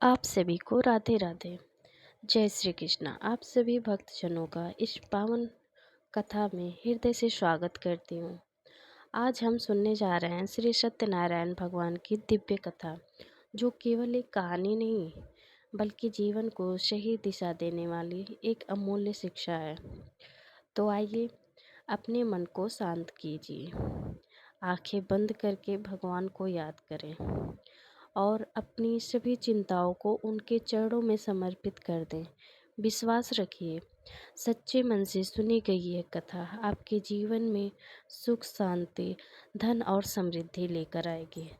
आप सभी को राधे राधे। जय श्री कृष्णा। आप सभी भक्तजनों का इस पावन कथा में हृदय से स्वागत करती हूँ। आज हम सुनने जा रहे हैं श्री सत्यनारायण भगवान की दिव्य कथा, जो केवल एक कहानी नहीं बल्कि जीवन को सही दिशा देने वाली एक अमूल्य शिक्षा है। तो आइए अपने मन को शांत कीजिए, आंखें बंद करके भगवान को याद करें और अपनी सभी चिंताओं को उनके चरणों में समर्पित कर दें। विश्वास रखिए, सच्चे मन से सुनी गई यह कथा आपके जीवन में सुख, शांति, धन और समृद्धि लेकर आएगी।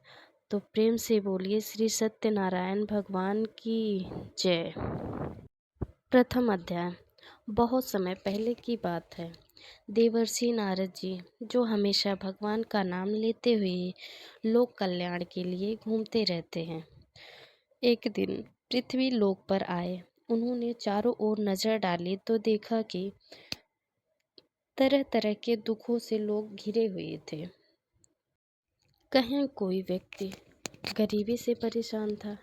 तो प्रेम से बोलिए श्री सत्यनारायण भगवान की जय। प्रथम अध्याय। बहुत समय पहले की बात है। देवर्षि नारद जी, जो हमेशा भगवान का नाम लेते हुए लोक कल्याण के लिए घूमते रहते हैं, एक दिन पृथ्वी लोक पर आए। उन्होंने चारों ओर नजर डाली तो देखा कि तरह तरह के दुखों से लोग घिरे हुए थे। कहीं कोई व्यक्ति गरीबी से परेशान था,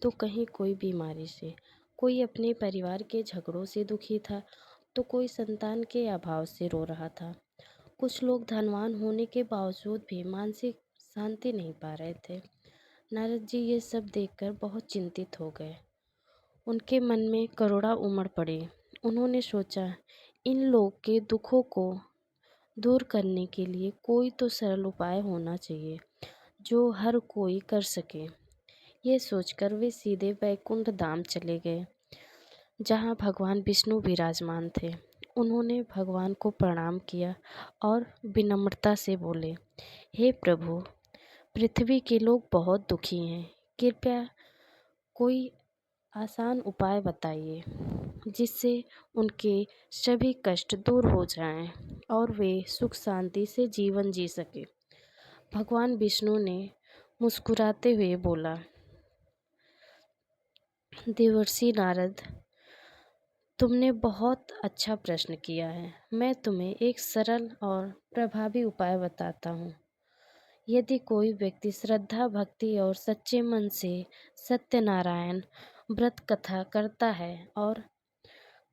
तो कहीं कोई बीमारी से, कोई अपने परिवार के झगड़ों से दुखी था, तो कोई संतान के अभाव से रो रहा था। कुछ लोग धनवान होने के बावजूद भी मानसिक शांति नहीं पा रहे थे। नारद जी ये सब देखकर बहुत चिंतित हो गए। उनके मन में करुणा उमड़ पड़ी। उन्होंने सोचा, इन लोग के दुखों को दूर करने के लिए कोई तो सरल उपाय होना चाहिए जो हर कोई कर सके। ये सोचकर वे सीधे वैकुंठ धाम चले गए, जहाँ भगवान विष्णु विराजमान थे। उन्होंने भगवान को प्रणाम किया और विनम्रता से बोले, हे प्रभु, पृथ्वी के लोग बहुत दुखी हैं। कृपया कोई आसान उपाय बताइए जिससे उनके सभी कष्ट दूर हो जाएं और वे सुख शांति से जीवन जी सके। भगवान विष्णु ने मुस्कुराते हुए बोला, देवर्षि नारद, तुमने बहुत अच्छा प्रश्न किया है। मैं तुम्हें एक सरल और प्रभावी उपाय बताता हूँ। यदि कोई व्यक्ति श्रद्धा, भक्ति और सच्चे मन से सत्यनारायण व्रत कथा करता है और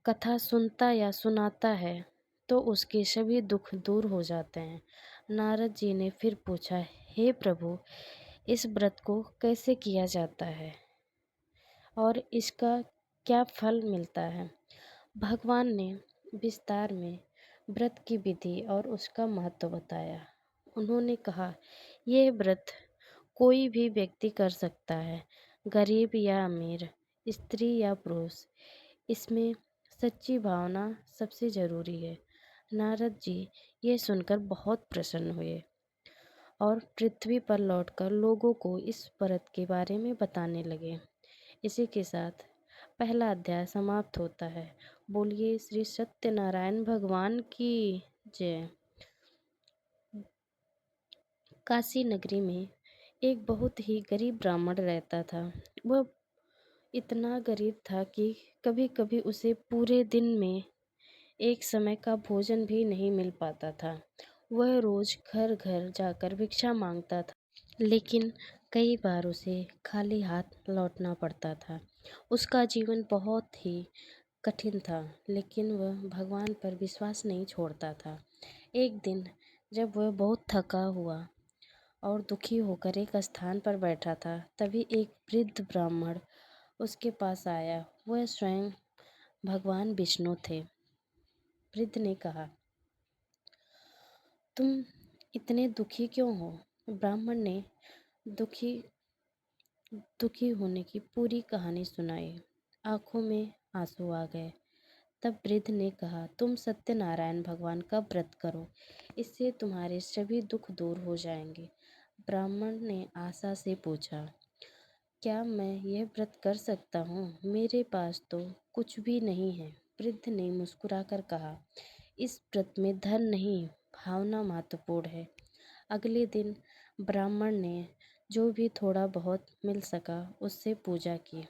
कथा सुनता या सुनाता है, तो उसके सभी दुख दूर हो जाते हैं। नारद जी ने फिर पूछा, हे प्रभु, इस व्रत को कैसे किया जाता है और इसका क्या फल मिलता है? भगवान ने विस्तार में व्रत की विधि और उसका महत्व बताया। उन्होंने कहा, यह व्रत कोई भी व्यक्ति कर सकता है, गरीब या अमीर, स्त्री या पुरुष। इसमें सच्ची भावना सबसे जरूरी है। नारद जी ये सुनकर बहुत प्रसन्न हुए और पृथ्वी पर लौटकर लोगों को इस व्रत के बारे में बताने लगे। इसी के साथ पहला अध्याय समाप्त होता है। बोलिए श्री सत्यनारायण भगवान की जय। काशी नगरी में एक बहुत ही गरीब ब्राह्मण रहता था। वह इतना गरीब था कि कभी कभी उसे पूरे दिन में एक समय का भोजन भी नहीं मिल पाता था। वह रोज घर घर जाकर भिक्षा मांगता था, लेकिन कई बार उसे खाली हाथ लौटना पड़ता था। उसका जीवन बहुत ही कठिन था, लेकिन वह भगवान पर विश्वास नहीं छोड़ता था। एक दिन जब वह बहुत थका हुआ और दुखी होकर एक स्थान पर बैठा था, तभी एक वृद्ध ब्राह्मण उसके पास आया। वह स्वयं भगवान विष्णु थे। वृद्ध ने कहा, तुम इतने दुखी क्यों हो? ब्राह्मण ने दुखी दुखी होने की पूरी कहानी सुनाई। आंखों में आंसू आ गए। तब वृद्ध ने कहा, तुम सत्यनारायण भगवान का व्रत करो, इससे तुम्हारे सभी दुख दूर हो जाएंगे। ब्राह्मण ने आशा से पूछा, क्या मैं यह व्रत कर सकता हूँ? मेरे पास तो कुछ भी नहीं है। वृद्ध ने मुस्कुराकर कहा, इस व्रत में धन नहीं, भावना महत्वपूर्ण है। अगले दिन ब्राह्मण ने जो भी थोड़ा बहुत मिल सका उससे पूजा की।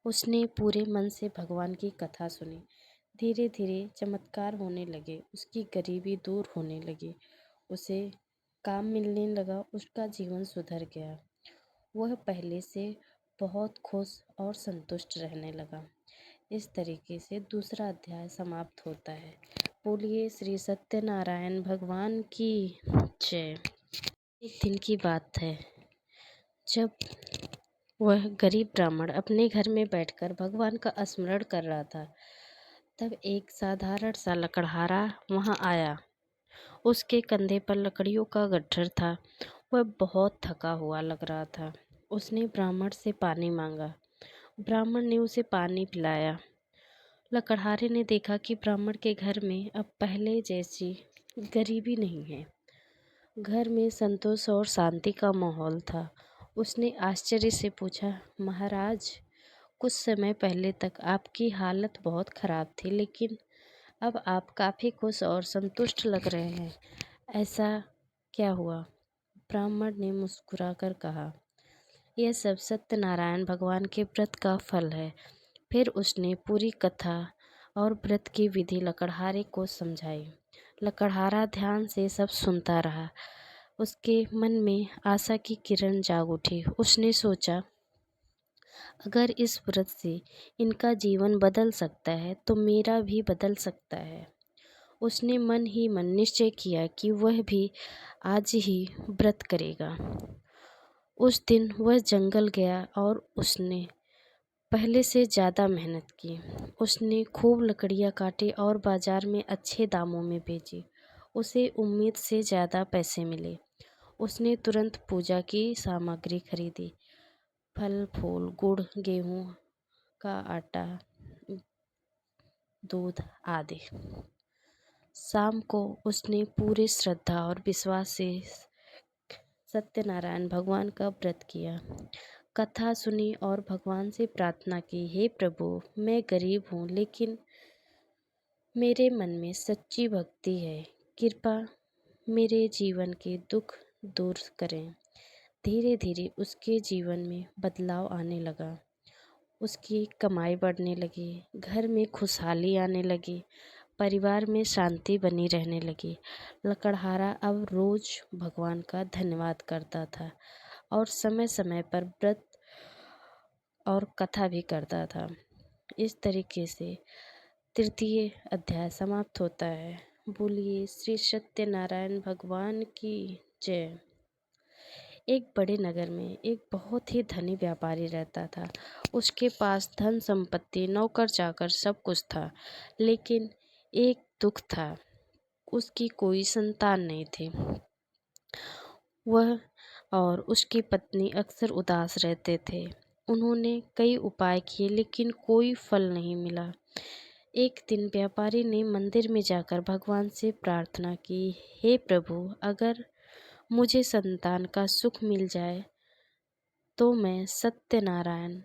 उसने पूरे मन से भगवान की कथा सुनी। धीरे धीरे चमत्कार होने लगे। उसकी गरीबी दूर होने लगी। उसे काम मिलने लगा। उसका जीवन सुधर गया। वह पहले से बहुत खुश और संतुष्ट रहने लगा। इस तरीके से दूसरा अध्याय समाप्त होता है। बोलिए श्री सत्यनारायण भगवान की जय। एक दिन की बात है, जब वह गरीब ब्राह्मण अपने घर में बैठकर भगवान का स्मरण कर रहा था, तब एक साधारण सा लकड़हारा वहां आया। उसके कंधे पर लकड़ियों का गट्ठर था। वह बहुत थका हुआ लग रहा था। उसने ब्राह्मण से पानी मांगा। ब्राह्मण ने उसे पानी पिलाया। लकड़हारे ने देखा कि ब्राह्मण के घर में अब पहले जैसी गरीबी नहीं है। घर में संतोष और शांति का माहौल था। उसने आश्चर्य से पूछा, महाराज, कुछ समय पहले तक आपकी हालत बहुत खराब थी, लेकिन अब आप काफ़ी खुश और संतुष्ट लग रहे हैं। ऐसा क्या हुआ? ब्राह्मण ने मुस्कुराकर कहा, यह सब सत्यनारायण भगवान के व्रत का फल है। फिर उसने पूरी कथा और व्रत की विधि लकड़हारे को समझाई। लकड़हारा ध्यान से सब सुनता रहा। उसके मन में आशा की किरण जाग उठी। उसने सोचा, अगर इस व्रत से इनका जीवन बदल सकता है तो मेरा भी बदल सकता है। उसने मन ही मन निश्चय किया कि वह भी आज ही व्रत करेगा। उस दिन वह जंगल गया और उसने पहले से ज़्यादा मेहनत की। उसने खूब लकड़ियाँ काटी और बाजार में अच्छे दामों में बेची। उसे उम्मीद से ज़्यादा पैसे मिले। उसने तुरंत पूजा की सामग्री खरीदी, फल फूल, गुड़, गेहूँ का आटा, दूध आदि। शाम को उसने पूरे श्रद्धा और विश्वास से सत्यनारायण भगवान का व्रत किया। कथा सुनी और भगवान से प्रार्थना की, हे प्रभु, मैं गरीब हूँ लेकिन मेरे मन में सच्ची भक्ति है। कृपा मेरे जीवन के दुख दूर करें। धीरे धीरे उसके जीवन में बदलाव आने लगा। उसकी कमाई बढ़ने लगी, घर में खुशहाली आने लगी, परिवार में शांति बनी रहने लगी। लकड़हारा अब रोज भगवान का धन्यवाद करता था और समय समय पर व्रत और कथा भी करता था। इस तरीके से तृतीय अध्याय समाप्त होता है। बोलिए श्री सत्यनारायण भगवान की जय। एक बड़े नगर में एक बहुत ही धनी व्यापारी रहता था। उसके पास धन संपत्ति, नौकर चाकर सब कुछ था, लेकिन एक दुख था, उसकी कोई संतान नहीं थी। वह और उसकी पत्नी अक्सर उदास रहते थे। उन्होंने कई उपाय किए लेकिन कोई फल नहीं मिला। एक दिन व्यापारी ने मंदिर में जाकर भगवान से प्रार्थना की, हे प्रभु, अगर मुझे संतान का सुख मिल जाए तो मैं सत्यनारायण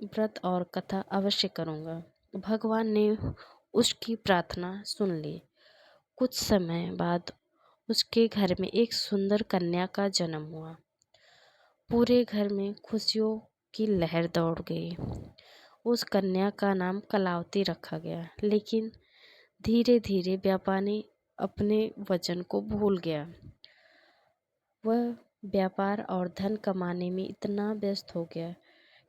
व्रत और कथा अवश्य करूँगा। भगवान ने उसकी प्रार्थना सुन ली। कुछ समय बाद उसके घर में एक सुंदर कन्या का जन्म हुआ। पूरे घर में खुशियों की लहर दौड़ गई। उस कन्या का नाम कलावती रखा गया, लेकिन धीरे धीरे व्यापारी अपने वचन को भूल गया। वह व्यापार और धन कमाने में इतना व्यस्त हो गया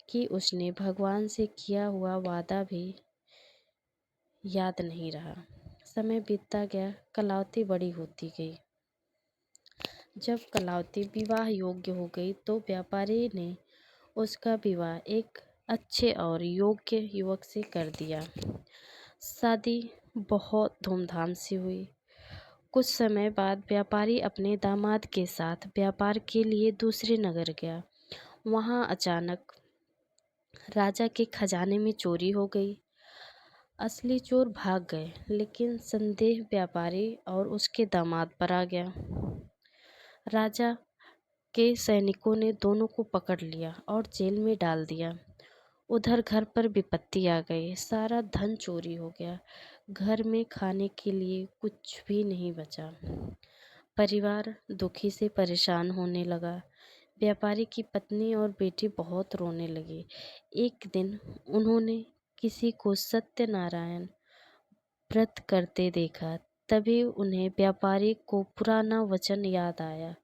कि उसने भगवान से किया हुआ वादा भी याद नहीं रहा। समय बीतता गया, कलावती बड़ी होती गई। जब कलावती विवाह योग्य हो गई तो व्यापारी ने उसका विवाह एक अच्छे और योग्य युवक से कर दिया। शादी बहुत धूमधाम से हुई। कुछ समय बाद व्यापारी अपने दामाद के साथ व्यापार के लिए दूसरे नगर गया। वहां अचानक राजा के खजाने में चोरी हो गई। असली चोर भाग गए, लेकिन संदेह व्यापारी और उसके दामाद पर आ गया। राजा के सैनिकों ने दोनों को पकड़ लिया और जेल में डाल दिया। उधर घर पर विपत्ति आ गई। सारा धन चोरी हो गया। घर में खाने के लिए कुछ भी नहीं बचा। परिवार दुखी से परेशान होने लगा। व्यापारी की पत्नी और बेटी बहुत रोने लगी। एक दिन उन्होंने किसी को सत्यनारायण व्रत करते देखा। तभी उन्हें व्यापारी को पुराना वचन याद आया।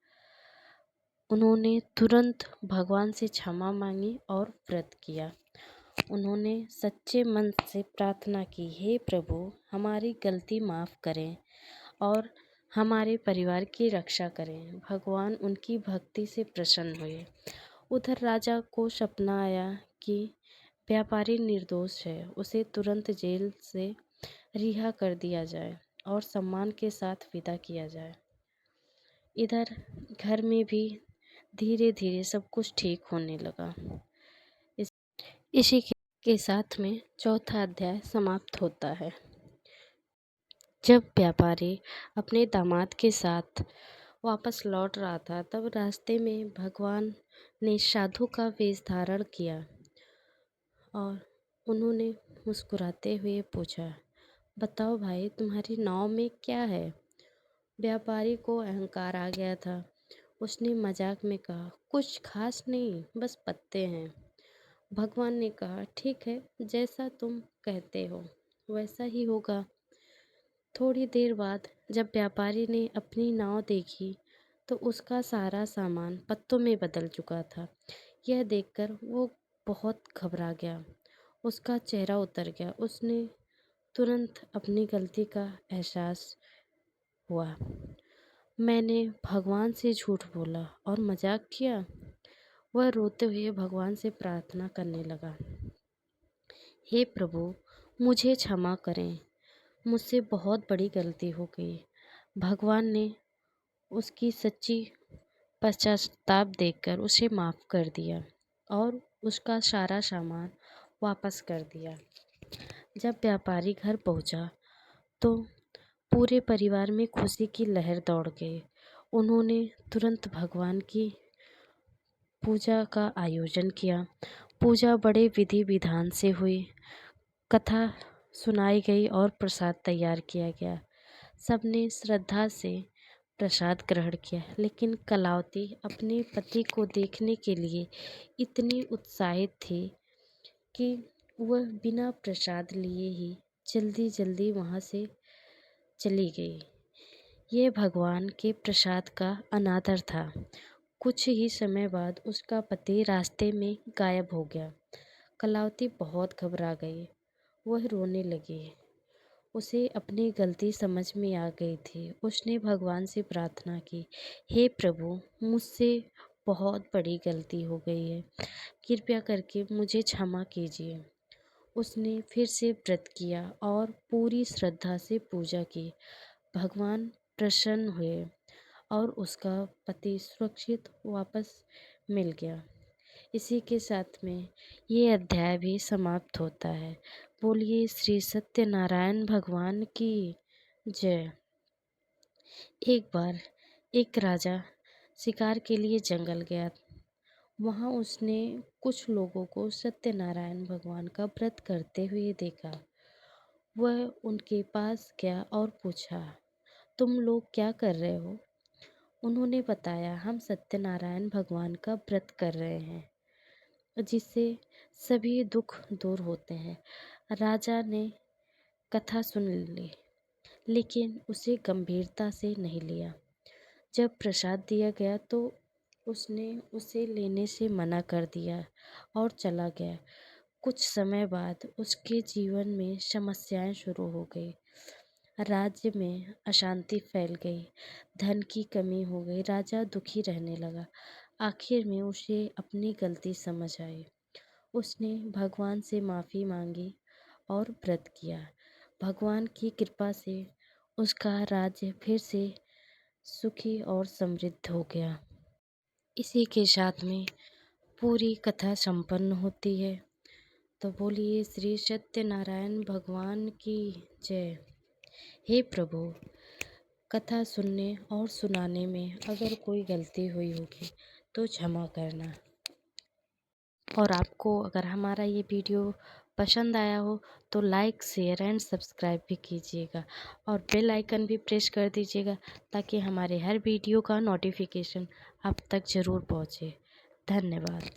उन्होंने तुरंत भगवान से क्षमा मांगी और व्रत किया। उन्होंने सच्चे मन से प्रार्थना की, हे प्रभु, हमारी गलती माफ़ करें और हमारे परिवार की रक्षा करें। भगवान उनकी भक्ति से प्रसन्न हुए। उधर राजा को सपना आया कि व्यापारी निर्दोष है, उसे तुरंत जेल से रिहा कर दिया जाए और सम्मान के साथ विदा किया जाए। इधर घर में भी धीरे धीरे सब कुछ ठीक होने लगा। इसी के साथ में चौथा अध्याय समाप्त होता है। जब व्यापारी अपने दामाद के साथ वापस लौट रहा था, तब रास्ते में भगवान ने साधु का वेश धारण किया और उन्होंने मुस्कुराते हुए पूछा, बताओ भाई, तुम्हारी नाव में क्या है? व्यापारी को अहंकार आ गया था। उसने मजाक में कहा, कुछ खास नहीं, बस पत्ते हैं। भगवान ने कहा, ठीक है, जैसा तुम कहते हो वैसा ही होगा। थोड़ी देर बाद जब व्यापारी ने अपनी नाव देखी तो उसका सारा सामान पत्तों में बदल चुका था। यह देखकर वो बहुत घबरा गया। उसका चेहरा उतर गया। उसने तुरंत अपनी गलती का एहसास हुआ। मैंने भगवान से झूठ बोला और मजाक किया। वह रोते हुए भगवान से प्रार्थना करने लगा, हे प्रभु, मुझे क्षमा करें, मुझसे बहुत बड़ी गलती हो गई। भगवान ने उसकी सच्ची पश्चाताप देखकर उसे माफ़ कर दिया और उसका सारा सामान वापस कर दिया। जब व्यापारी घर पहुंचा तो पूरे परिवार में खुशी की लहर दौड़ गई। उन्होंने तुरंत भगवान की पूजा का आयोजन किया। पूजा बड़े विधि विधान से हुई। कथा सुनाई गई और प्रसाद तैयार किया गया। सबने श्रद्धा से प्रसाद ग्रहण किया, लेकिन कलावती अपने पति को देखने के लिए इतनी उत्साहित थी कि वह बिना प्रसाद लिए ही जल्दी जल्दी वहाँ से चली गई। ये भगवान के प्रसाद का अनादर था। कुछ ही समय बाद उसका पति रास्ते में गायब हो गया। कलावती बहुत घबरा गई। वह रोने लगी। उसे अपनी गलती समझ में आ गई थी। उसने भगवान से प्रार्थना की, हे प्रभु, मुझसे बहुत बड़ी गलती हो गई है, कृपया करके मुझे क्षमा कीजिए। उसने फिर से व्रत किया और पूरी श्रद्धा से पूजा की। भगवान प्रसन्न हुए और उसका पति सुरक्षित वापस मिल गया। इसी के साथ में ये अध्याय भी समाप्त होता है। बोलिए श्री सत्यनारायण भगवान की जय। एक बार एक राजा शिकार के लिए जंगल गया। वहाँ उसने कुछ लोगों को सत्यनारायण भगवान का व्रत करते हुए देखा। वह उनके पास गया और पूछा, तुम लोग क्या कर रहे हो? उन्होंने बताया, हम सत्यनारायण भगवान का व्रत कर रहे हैं, जिससे सभी दुख दूर होते हैं। राजा ने कथा सुन ली, लेकिन उसे गंभीरता से नहीं लिया। जब प्रसाद दिया गया तो उसने उसे लेने से मना कर दिया और चला गया। कुछ समय बाद उसके जीवन में समस्याएं शुरू हो गई। राज्य में अशांति फैल गई, धन की कमी हो गई। राजा दुखी रहने लगा। आखिर में उसे अपनी गलती समझ आई। उसने भगवान से माफ़ी मांगी और व्रत किया। भगवान की कृपा से उसका राज्य फिर से सुखी और समृद्ध हो गया। इसी के साथ में पूरी कथा संपन्न होती है। तो बोलिए श्री सत्यनारायण भगवान की जय। हे प्रभु, कथा सुनने और सुनाने में अगर कोई गलती हुई होगी तो क्षमा करना। और आपको अगर हमारा ये वीडियो पसंद आया हो तो लाइक, शेयर एंड सब्सक्राइब भी कीजिएगा और बेल आइकन भी प्रेस कर दीजिएगा, ताकि हमारे हर वीडियो का नोटिफिकेशन आप तक ज़रूर पहुँचे। धन्यवाद।